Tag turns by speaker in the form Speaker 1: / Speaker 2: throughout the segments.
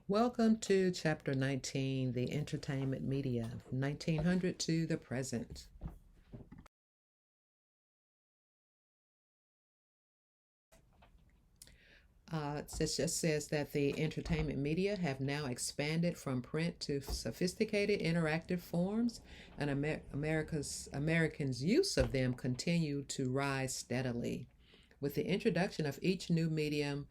Speaker 1: Welcome to Chapter 19, the Entertainment Media, 1900 to the present. It just says that the entertainment media have now expanded from print to sophisticated interactive forms, and Americans' use of them continue to rise steadily. With the introduction of each new medium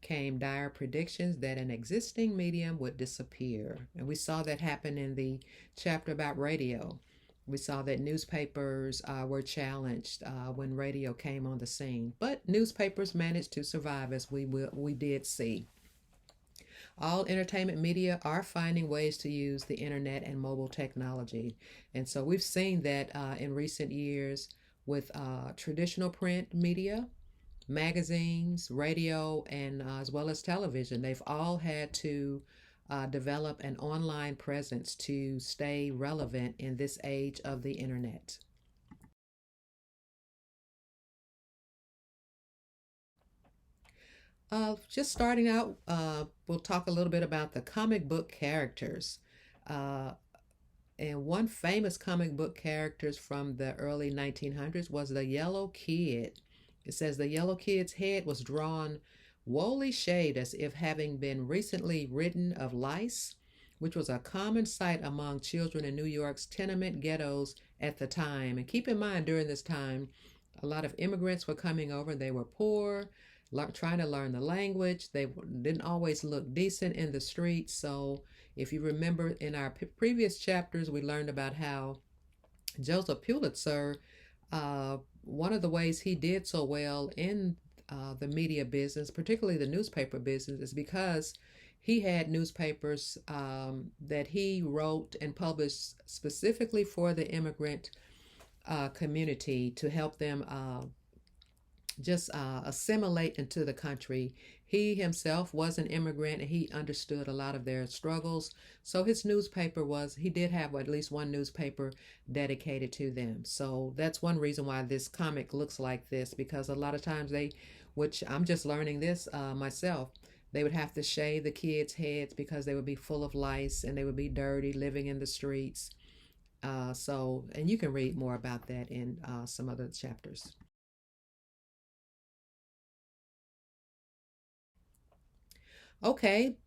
Speaker 1: came dire predictions that an existing medium would disappear. And we saw that happen in the chapter about radio. We saw that newspapers were challenged when radio came on the scene, but newspapers managed to survive, as we did see. All entertainment media are finding ways to use the internet and mobile technology, and so we've seen that in recent years with traditional print media, magazines, radio, and as well as television. They've all had to develop an online presence to stay relevant in this age of the internet. Just starting out, we'll talk a little bit about the comic book characters. Uh, and one famous comic book characters from the early 1900s was the Yellow Kid. It says the Yellow Kid's head was drawn woolly shaved as if having been recently ridden of lice, which was a common sight among children in New York's tenement ghettos at the time. And keep in mind, during this time, a lot of immigrants were coming over. They were poor, trying to learn the language. They didn't always look decent in the streets. So if you remember in our previous chapters, we learned about how Joseph Pulitzer, one of the ways he did so well in the media business, particularly the newspaper business, is because he had newspapers that he wrote and published specifically for the immigrant community to help them just assimilate into the country. He himself was an immigrant and he understood a lot of their struggles. So his newspaper he did have at least one newspaper dedicated to them. So that's one reason why this comic looks like this, because a lot of times which I'm just learning this myself, they would have to shave the kids' heads because they would be full of lice and they would be dirty living in the streets. And you can read more about that in some other chapters. Okay,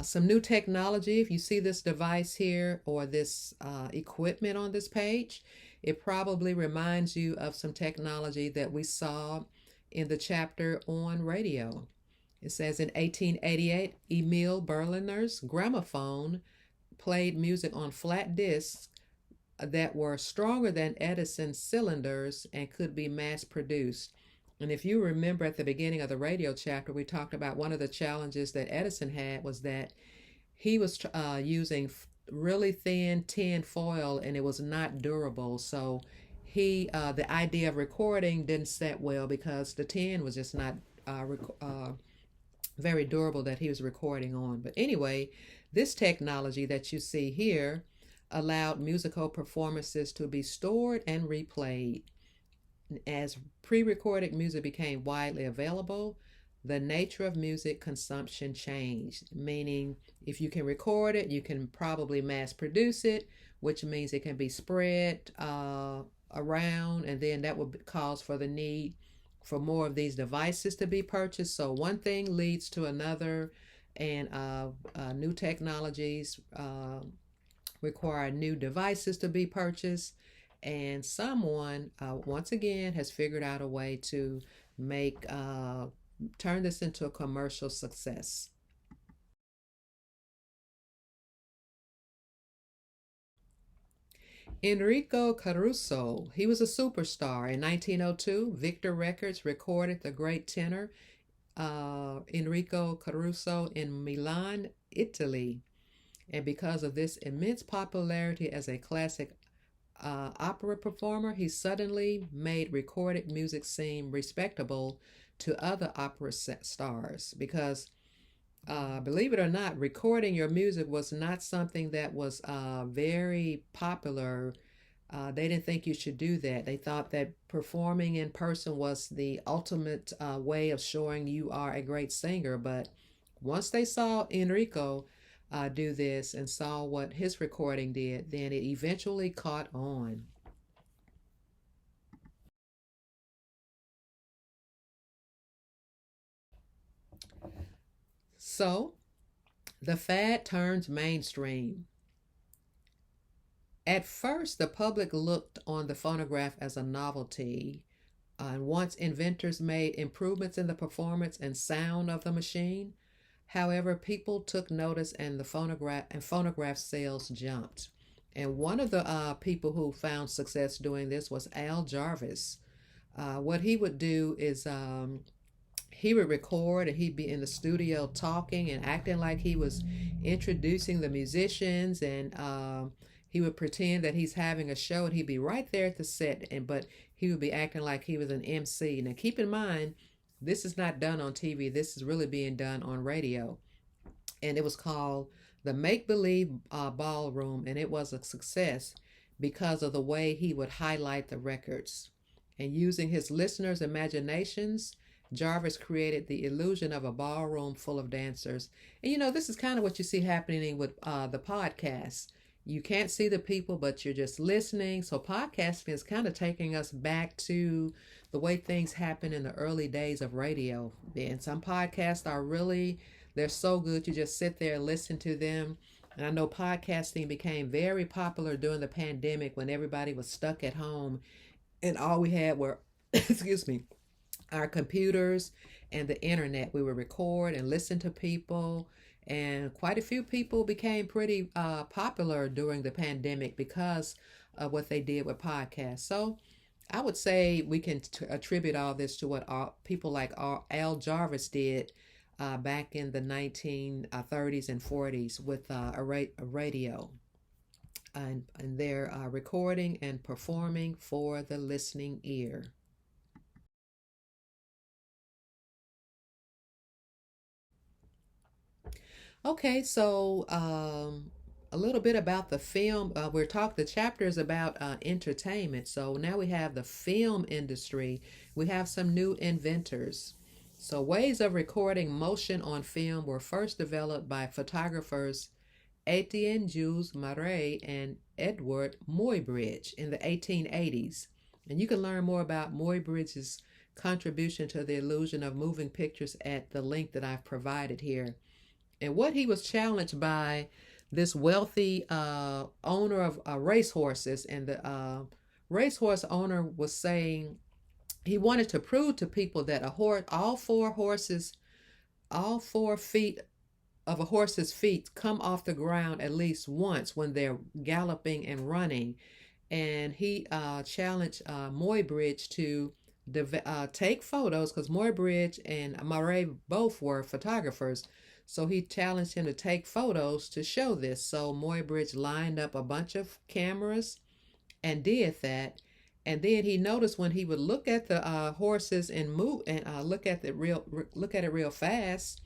Speaker 1: some new technology. If you see this device here or this equipment on this page, it probably reminds you of some technology that we saw in the chapter on radio. It says in 1888, Emil Berliner's gramophone played music on flat discs that were stronger than Edison's cylinders and could be mass produced. And if you remember at the beginning of the radio chapter, we talked about one of the challenges that Edison had was that he was using really thin tin foil and it was not durable. So the idea of recording didn't set well because the tin was just not very durable that he was recording on. But anyway, this technology that you see here allowed musical performances to be stored and replayed. As pre-recorded music became widely available, the nature of music consumption changed, meaning if you can record it, you can probably mass produce it, which means it can be spread around, and then that would cause for the need for more of these devices to be purchased. So one thing leads to another, and new technologies require new devices to be purchased. And someone, once again, has figured out a way to turn this into a commercial success. Enrico Caruso, he was a superstar. In 1902, Victor Records recorded the great tenor Enrico Caruso in Milan, Italy. And because of this immense popularity as a classic opera performer, he suddenly made recorded music seem respectable to other opera stars because, believe it or not, recording your music was not something that was very popular. They didn't think you should do that. They thought that performing in person was the ultimate way of showing you are a great singer. But once they saw Enrico do this and saw what his recording did, then it eventually caught on. So the fad turns mainstream. At first, the public looked on the phonograph as a novelty, and once inventors made improvements in the performance and sound of the machine, however, people took notice and the phonograph sales jumped. And one of the people who found success doing this was Al Jarvis. What he would do is he would record and he'd be in the studio talking and acting like he was introducing the musicians, and he would pretend that he's having a show and he'd be right there at the set, and but he would be acting like he was an MC. Now keep in mind, this is not done on TV. This is really being done on radio, and it was called the Make Believe Ballroom, and it was a success because of the way he would highlight the records. And using his listeners' imaginations, Jarvis created the illusion of a ballroom full of dancers. And this is kind of what you see happening with the podcast. You can't see the people, but you're just listening. So podcasting is kind of taking us back to the way things happen in the early days of radio. And some podcasts are really, they're so good. You just sit there and listen to them. And I know podcasting became very popular during the pandemic when everybody was stuck at home and all we had were, excuse me, our computers and the internet. We would record and listen to people, and quite a few people became pretty popular during the pandemic because of what they did with podcasts. So I would say we can attribute all this to what people like Al Jarvis did back in the 1930s and 40s with a radio. And they're recording and performing for the listening ear. Okay, so a little bit about the film. The chapter is about entertainment. So now we have the film industry. We have some new inventors. So ways of recording motion on film were first developed by photographers Etienne Jules Marey and Edward Muybridge in the 1880s. And you can learn more about Muybridge's contribution to the illusion of moving pictures at the link that I've provided here. And what he was challenged by this wealthy owner of racehorses, and the racehorse owner was saying he wanted to prove to people that all 4 feet of a horse's feet come off the ground at least once when they're galloping and running. And he challenged Muybridge to take photos, because Muybridge and Murray both were photographers. So he challenged him to take photos to show this. So Muybridge lined up a bunch of cameras and did that. And then he noticed when he would look at the horses and move and look at it real fast,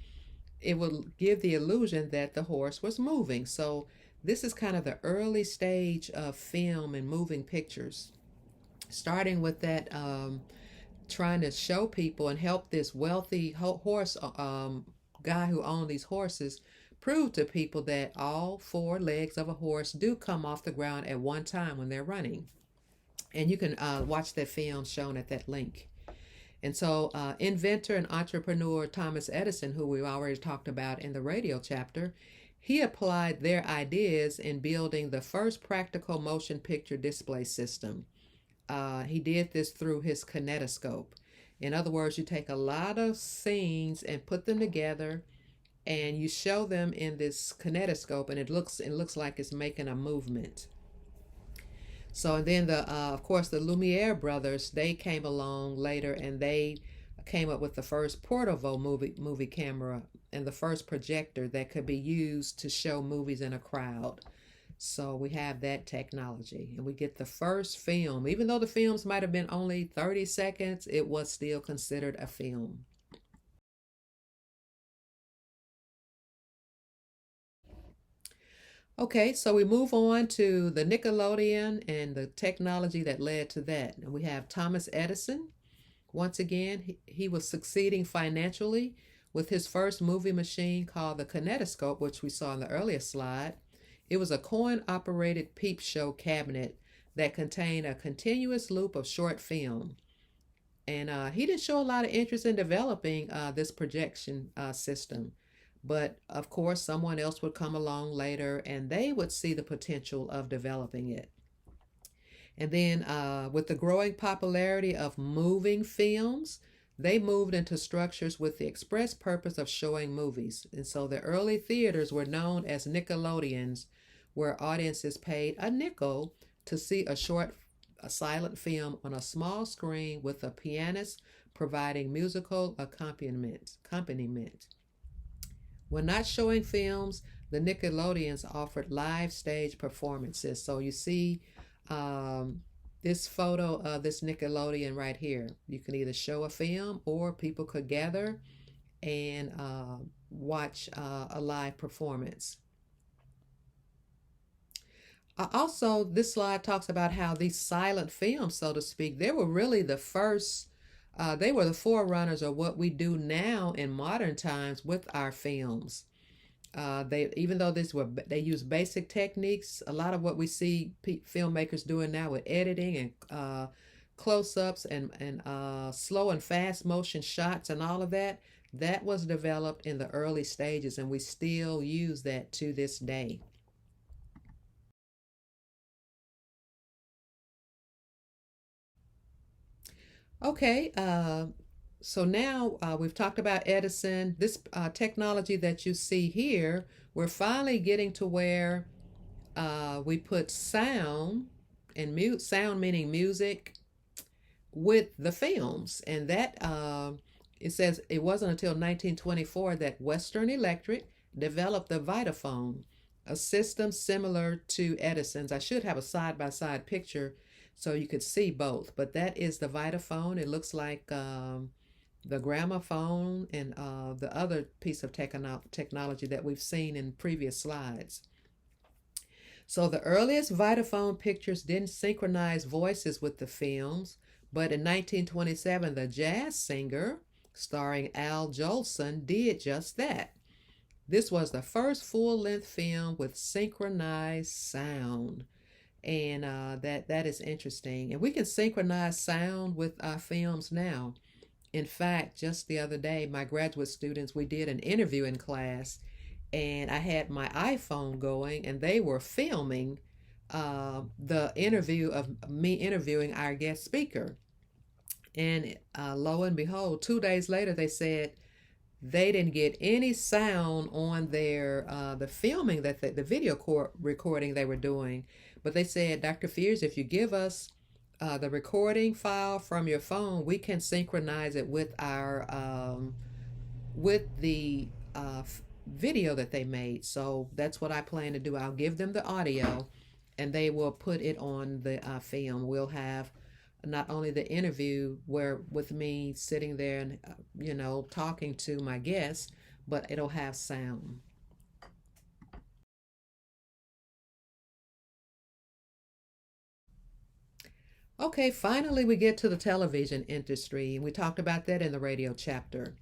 Speaker 1: it would give the illusion that the horse was moving. So this is kind of the early stage of film and moving pictures, starting with that trying to show people and help this wealthy horse guy who owned these horses prove to people that all 4 legs of a horse do come off the ground at one time when they're running. And you can watch that film shown at that link. And so inventor and entrepreneur Thomas Edison, who we already talked about in the radio chapter, he applied their ideas in building the first practical motion picture display system. He did this through his kinetoscope. In other words, you take a lot of scenes and put them together, and you show them in this kinetoscope, and it looks like it's making a movement. So, and then of course, the Lumiere brothers, they came along later, and they came up with the first portable movie camera and the first projector that could be used to show movies in a crowd. So we have that technology, and we get the first film. Even though the films might have been only 30 seconds, it was still considered a film. Okay, so we move on to the Nickelodeon and the technology that led to that. And we have Thomas Edison. Once again, he was succeeding financially with his first movie machine called the kinetoscope, which we saw in the earlier slide. It was a coin-operated peep show cabinet that contained a continuous loop of short film. And he didn't show a lot of interest in developing this projection system. But of course, someone else would come along later and they would see the potential of developing it. And then with the growing popularity of moving films, they moved into structures with the express purpose of showing movies. And so the early theaters were known as Nickelodeons, where audiences paid a nickel to see a silent film on a small screen with a pianist providing musical accompaniment. When not showing films, the Nickelodeons offered live stage performances. So you see this photo of this Nickelodeon right here. You can either show a film or people could gather and watch a live performance. Also, this slide talks about how these silent films, so to speak, they were really the first, they were the forerunners of what we do now in modern times with our films. Even though they use basic techniques, a lot of what we see filmmakers doing now with editing and close-ups and slow and fast motion shots and all of that, that was developed in the early stages, and we still use that to this day. Okay, so now we've talked about Edison. This technology that you see here, we're finally getting to where we put sound and mute sound meaning music with the films, and that it says it wasn't until 1924 that Western Electric developed the Vitaphone, a system similar to Edison's. I should have a side-by-side picture so you could see both, but that is the Vitaphone. It looks like the gramophone and the other piece of technology that we've seen in previous slides. So the earliest Vitaphone pictures didn't synchronize voices with the films, but in 1927, the jazz singer, starring Al Jolson, did just that. This was the first full-length film with synchronized sound. And that is interesting. And we can synchronize sound with our films now. In fact, just the other day, my graduate students, we did an interview in class, and I had my iPhone going, and they were filming the interview of me interviewing our guest speaker. And lo and behold, 2 days later, they said they didn't get any sound on their the filming that the video recording they were doing. But they said, Dr. Fears, if you give us the recording file from your phone, we can synchronize it with our with the video that they made. So that's what I plan to do. I'll give them the audio, and they will put it on the film. We'll have not only the interview where with me sitting there and talking to my guests, but it'll have sound. Okay, finally we get to the television industry. We talked about that in the radio chapter.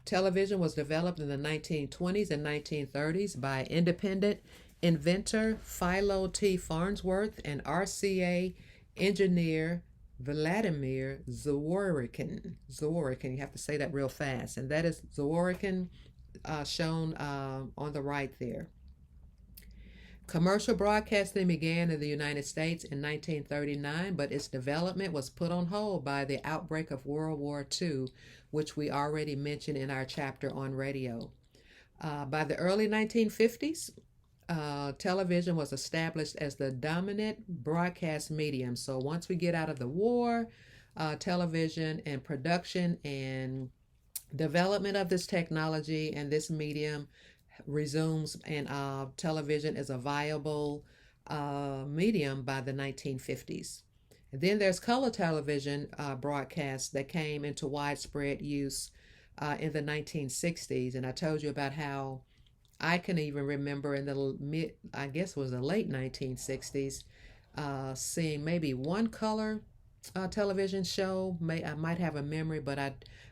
Speaker 1: Television was developed in the 1920s and 1930s by independent inventor Philo T. Farnsworth and RCA engineer Vladimir Zworykin. Zworykin, you have to say that real fast. And that is Zworykin shown on the right there. Commercial broadcasting began in the United States in 1939, but its development was put on hold by the outbreak of World War II, which we already mentioned in our chapter on radio. By the early 1950s, television was established as the dominant broadcast medium. So once we get out of the war, television and production and development of this technology and this medium resumes, and television is a viable medium by the 1950s. And then there's color television broadcasts that came into widespread use in the 1960s. And I told you about how I can even remember in the I guess it was the late 1960s, seeing maybe one color television show. I might have a memory, but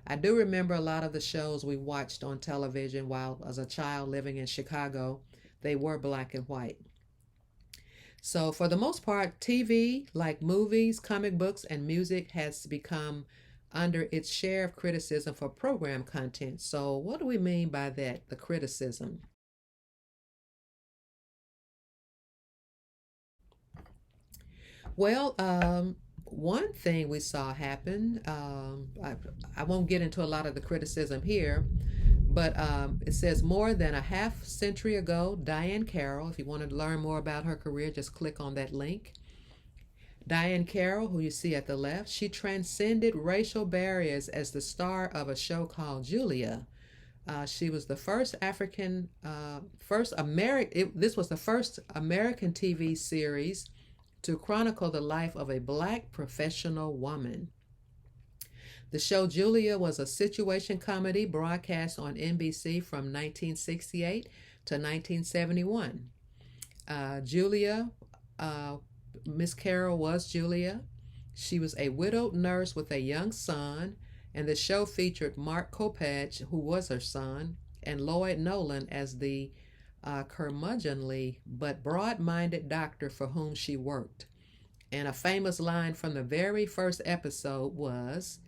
Speaker 1: I do remember a lot of the shows we watched on television while as a child living in Chicago. They were black and white. So for the most part, TV, like movies, comic books, and music, has become under its share of criticism for program content. So what do we mean by that? The criticism. Well, one thing we saw happen, I won't get into a lot of the criticism here, but it says more than a half century ago, Diane Carroll, if you want to learn more about her career, just click on that link. Diane Carroll, who you see at the left, she transcended racial barriers as the star of a show called Julia. She was the first this was the first American TV series to chronicle the life of a black professional woman. The show Julia was a situation comedy broadcast on NBC from 1968 to 1971. Julia, Miss Carroll was Julia. She was a widowed nurse with a young son, and the show featured Mark Kopach, who was her son, and Lloyd Nolan as the curmudgeonly but broad-minded doctor for whom she worked. And a famous line from the very first episode was,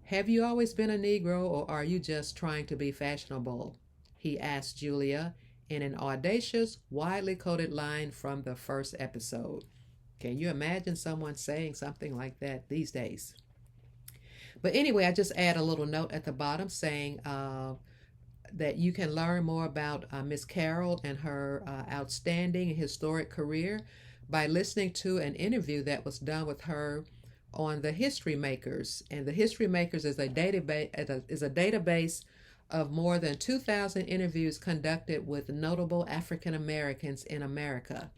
Speaker 1: "Have you always been a Negro, or are you just trying to be fashionable?" he asked Julia in an audacious, widely quoted line from the first episode. Can you imagine someone saying something like that these days? But anyway, I just add a little note at the bottom saying that you can learn more about Miss Carroll and her outstanding historic career by listening to an interview that was done with her on the History Makers. And the History Makers is a database of more than 2,000 interviews conducted with notable African Americans in America.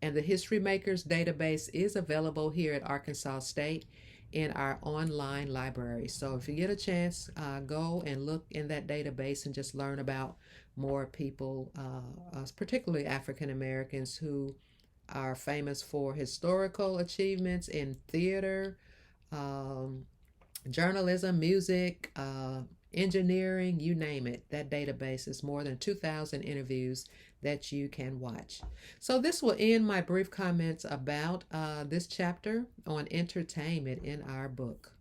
Speaker 1: And the History Makers database is available here at Arkansas State in our online library. So if you get a chance, go and look in that database and just learn about more people, particularly African Americans, who are famous for historical achievements in theater, journalism, music, engineering, you name it. That database is more than 2,000 interviews that you can watch. So this will end my brief comments about this chapter on entertainment in our book.